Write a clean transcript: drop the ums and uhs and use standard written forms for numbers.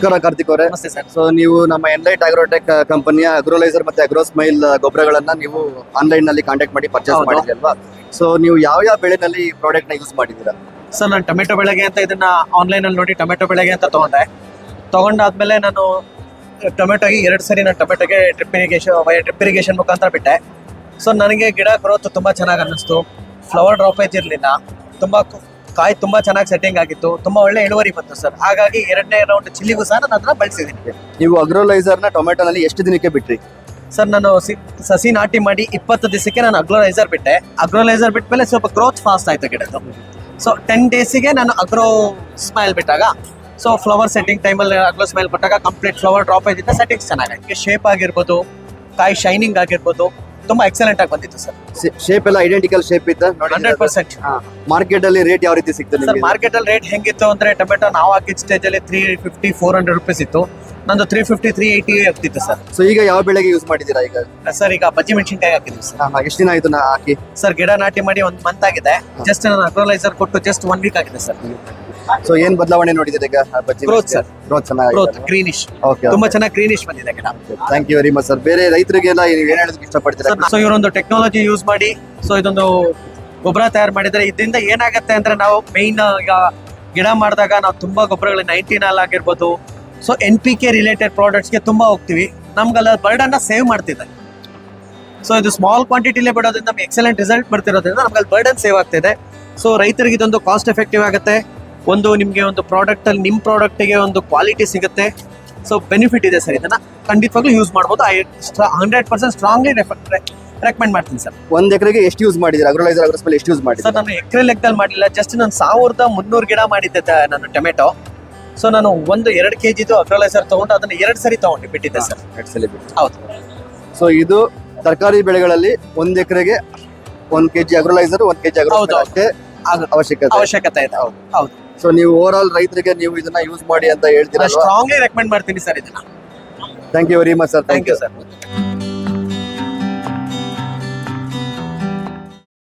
ನಮಸ್ಕಾರ ಕಾರ್ತಿಕ್ ಅವರೇ. ನಮಸ್ತೆ ಸರ್. ಸೊ ನೀವು ನಮ್ಮ ಎನ್ಲೈಟ್ ಅಗ್ರೋಟೆಕ್ ಕಂಪನಿಯ ಅಗ್ರೋಲೈಸರ್ ಮತ್ತೆ ಅಗ್ರೋಸ್ಮೈಲ್ ಗೊಬ್ಬರಗಳನ್ನ ನೀವು ಆನ್ಲೈನ್ ನಲ್ಲಿ ಕಾಂಟ್ಯಾಕ್ಟ್ ಮಾಡಿ ಪರ್ಚೇಸ್ ಹೌದು. ಮಾಡಿದ್ರಿ ಅಲ್ವಾ? ಸೊ ನೀವು ಯಾವ ಬೆಳೆನಲ್ಲಿ ಈ ಪ್ರಾಡಕ್ಟ್ ನ ಯೂಸ್ ಮಾಡಿದ್ದೀರಾ? ಸರ್ ನಾನು ಟೊಮೆಟೊ ಬೆಳೆಗೆ ಅಂತ ಇದನ್ನ ಆನ್ಲೈನ್ ಅಲ್ಲಿ ನೋಡಿ ಟೊಮೆಟೊ ಬೆಳೆಗೆ ಅಂತ ತಗೊಂಡಾದ್ಮೇಲೆ ನಾನು ಟೊಮೆಟೊಗೆ 2 ಸರಿ ನಾನು ಟೊಮೆಟೊಗೆ ಡ್ರಿಪ್ ಇರಿಗೇಷನ್ ಮುಖಾಂತರ ಬಿಟ್ಟೆ. ಸೊ ನನಗೆ ಗಿಡ ಗ್ರೋತ್ ತುಂಬಾ ಚೆನ್ನಾಗಿ ಅನ್ನಿಸ್ತು. ಫ್ಲವರ್ ಡ್ರಾಪೇಜ್ ಇರಲಿಲ್ಲ, ತುಂಬಾ ಕಾಯಿ ತುಂಬಾ ಚೆನ್ನಾಗಿ ಸೆಟ್ಟಿಂಗ್ ಆಗಿತ್ತು, ತುಂಬಾ ಒಳ್ಳೆ ಇಳುವರಿ ಬಂತು ಸರ್. ಹಾಗಾಗಿ 2ನೇ ರೌಂಡ್ ಚಿಲ್ಲಿಗೂ ಸಹ ನಾನು ಅದನ್ನ ಬಳಸಿದ್ದೀನಿ. ನೀವು ಅಗ್ರೋಲೈಸರ್ ನ ಟೊಮೆಟೊನಲ್ಲಿ ಎಷ್ಟು ದಿನಕ್ಕೆ ಬಿಟ್ರಿ? ಸರ್ ನಾನು ಸಸಿ ನಾಟಿ ಮಾಡಿ 20 ದಿವಸಕ್ಕೆ ನಾನು ಅಗ್ರೋಲೈಸರ್ ಬಿಟ್ಟೆ. ಅಗ್ರೋಲೈಸರ್ ಬಿಟ್ಟ ಮೇಲೆ ಸ್ವಲ್ಪ ಗ್ರೋತ್ ಫಾಸ್ಟ್ ಆಯ್ತು ಗಿಡದ್ದು. ಸೊ 10 ಡೇಸಿಗೆ ನಾನು ಅಗ್ರೋ ಸ್ಮೈಲ್ ಬಿಟ್ಟಾಗ ಸೊ ಫ್ಲವರ್ ಸೆಟ್ಟಿಂಗ್ ಟೈಮಲ್ಲಿ ಅಗ್ರೋ ಸ್ಮೈಲ್ ಕೊಟ್ಟಾಗ ಕಂಪ್ಲೀಟ್ ಫ್ಲವರ್ ಡ್ರಾಪೇಜ್ ಇಂದ ಸೆಟ್ಟಿಂಗ್ ಚೆನ್ನಾಗಿ ಶೇಪ್ ಆಗಿರ್ಬೋದು, ಕಾಯಿ ಶೈನಿಂಗ್ ಆಗಿರ್ಬೋದು, ತುಂಬಾ ಎಕ್ಸಲೆಂಟ್ ಆಗಿ ಬಂದಿತ್ತು ಸರ್. ಶೇಪ್ ಎಲ್ಲ ಐಡೆಂಟಿಕಲ್ ಶೇಪ್ ಇತ್ತ? 100%. ಮಾರ್ಕೆಟ್ ಅಲ್ಲಿ ರೇಟ್ ಯಾವ ರೀತಿ ಸಿಗ್ತದೆ ಸರ್ ನಿಮಗೆ? ಮಾರ್ಕೆಟ್ ಅಲ್ಲಿ ರೇಟ್ ಹೆಂಗಿತ್ತು ಅಂದ್ರೆ ಟೊಮೆಟೊ ನಾವು ಹಾಕಿದ ಸ್ಟೇಜ್ ಅಲ್ಲಿ 350-400 ರುಪೀಸ್ ಇತ್ತು. ನಂದು 350-380 ಆಗ್ತಿತ್ತು ಸರ್. ಸೊ ಈಗ ಯಾವ ಬೆಳೆಗೆ ಯೂಸ್ ಮಾಡಿದ್ದೀರಾ ಈಗ? ಸರ್ ಈಗ ಬಜ್ಜಿ ಮೆಣಸಿನ್ಕಾಯಿ ಹಾಕಿದ್ವಿ ಸರ್. ಎಷ್ಟು ದಿನ ಆಯ್ತು ನಾ ಹಾಕಿ? ಸರ್ ಗಿಡ ನಾಟಿ ಮಾಡಿ 1 ಮಂತ್ ಆಗಿದೆ. ಜಸ್ಟ್ ನಾನು ಅಗ್ರೋಲೈಸರ್ ಕೊಟ್ಟು ಜಸ್ಟ್ 1 ವೀಕ್ ಆಗಿದೆ ಸರ್. ಸೊ ಏನ್ ಬದಲಾವಣೆ ನೋಡಿದ್ರೆ ಈಗ ಬಜ್ಜಿ Growth, sir. ಗ್ರೋತ್ ಚೆನ್ನಾಗಿ ಗ್ರೋತ್ ಗ್ರೀನಿಶ್, ಓಕೆ. ತುಂಬಾ ಚೆನ್ನಾಗಿ ಗ್ರೀನಿಶ್ ಬಂದಿದೆ ಗಿಡ. Thank you very much sir. ಬೇರೆ ರೈತರಿಗೆಲ್ಲ ನೀವು ಏನ್ ಹೇಳೋದಕ್ಕೆ ಇಷ್ಟಪಡ್ತೀರಾ? ಸೊ ಇವರೊಂದು ಟೆಕ್ನಾಲಜಿ ಯೂಸ್ ಮಾಡಿ ಸೊ ಇದೊಂದು ಗೊಬ್ಬರ ತಯಾರು ಮಾಡಿದ್ರೆ ಇದರಿಂದ ಏನಾಗುತ್ತೆ ಅಂದ್ರೆ ನಾವು ಮೇಯ್ನ್ ಈಗ ಗಿಡ ಮಾಡಿದಾಗ ನಾವು ತುಂಬಾ ಗೊಬ್ಬರಗಳು 99 ಆಗಿರ್ಬೋದು, ಸೊ NPK ರಿಲೇಟೆಡ್ ಪ್ರಾಡಕ್ಟ್ಸ್ಗೆ ತುಂಬಾ ಹೋಗ್ತೀವಿ. ನಮ್ಗೆಲ್ಲ ಬರ್ಡನ್ನ ಸೇವ್ ಮಾಡ್ತಿದೆ. ಸೊ ಇದು ಸ್ಮಾಲ್ ಕ್ವಾಂಟಿಟಿಲೇ ಬಿಡೋದ್ರಿಂದ ನಮ್ಗೆ ಎಕ್ಸಲೆಂಟ್ ರಿಸಲ್ಟ್ ಬರ್ತಿರೋದ್ರಿಂದ ನಮ್ಗೆ ಅಲ್ಲಿ ಬರ್ಡನ್ ಸೇವ್ ಆಗ್ತಿದೆ. ಸೊ ರೈತರಿಗೆ ಇದೊಂದು ಕಾಸ್ಟ್ ಎಫೆಕ್ಟಿವ್ ಆಗುತ್ತೆ. ಒಂದು ನಿಮಗೆ ಒಂದು ಪ್ರಾಡಕ್ಟ್ ಅಲ್ಲಿ ನಿಮ್ಮ ಪ್ರಾಡಕ್ಟ್ಗೆ ಒಂದು ಕ್ವಾಲಿಟಿ ಸಿಗುತ್ತೆ. ಸೊ ಬೆನಿಫಿಟ್ ಇದೆ ಸರ್. ಇದನ್ನ ಖಂಡಿತವಾಗ್ಲೂ ಯೂಸ್ ಮಾಡ್ಬೋದು. 100% ಸ್ಟ್ರಾಂಗ್ಲಿ ರೆಕಮೆಂಡ್ ಮಾಡ್ತೀನಿ ಸರ್. 1 ಎಕರೆಗೆ ಎಷ್ಟು ಯೂಸ್ ಮಾಡಿದ್ದೀರಾ ಅಗ್ರೋಲೈಸರ್ ಅಗ್ರೋಸ್ಮೈಲ್ ಎಷ್ಟು ಯೂಸ್ ಸರ್ ಮಾಡಿದ್ದೀರಾ? ನಾನು ಎಕರೆ ಲೆಕ್ಕದಲ್ಲಿ ಮಾಡಲಿಲ್ಲ, ಜಸ್ಟ್ ನಾನು 1300 ಗಿಡ ಮಾಡಿದ್ದೆ ನಾನು ಟೊಮೆಟೊ. ಸೊ ನಾನು 1-2 kg ಅಗ್ರೋಲೈಸರ್ ತಗೊಂಡು ಅದನ್ನ 2 ಸರಿ ತಗೊಂಡು ಬಿಟ್ಟಿದ್ದೆ ಸರ್. ಹೌದು. ಸೊ ಇದು ತರಕಾರಿ ಬೆಳೆಗಳಲ್ಲಿ 1 ಎಕರೆಗೆ 1 kg ಅಗ್ರೋಲೈಸರ್ 1 kg ಹೌದು. ಅಗ್ರೋಸ್ಮೈಲ್ ಅಷ್ಟೇ ಅವಶ್ಯಕತೆ ಇದೆ. ಹೌದು. ಸೊ ನೀವು ಓವರ್ ಆಲ್ ರೈತರಿಗೆ ನೀವು ಇದನ್ನ ಯೂಸ್ ಮಾಡಿ ಅಂತ ಹೇಳ್ತೀರಾ? ಸ್ಟ್ರಾಂಗ್ಲಿ ರೆಕಮೆಂಡ್ ಮಾಡ್ತೀನಿ ಸರ್ ಇದನ್ನ. Thank you very much sir. Thank you sir.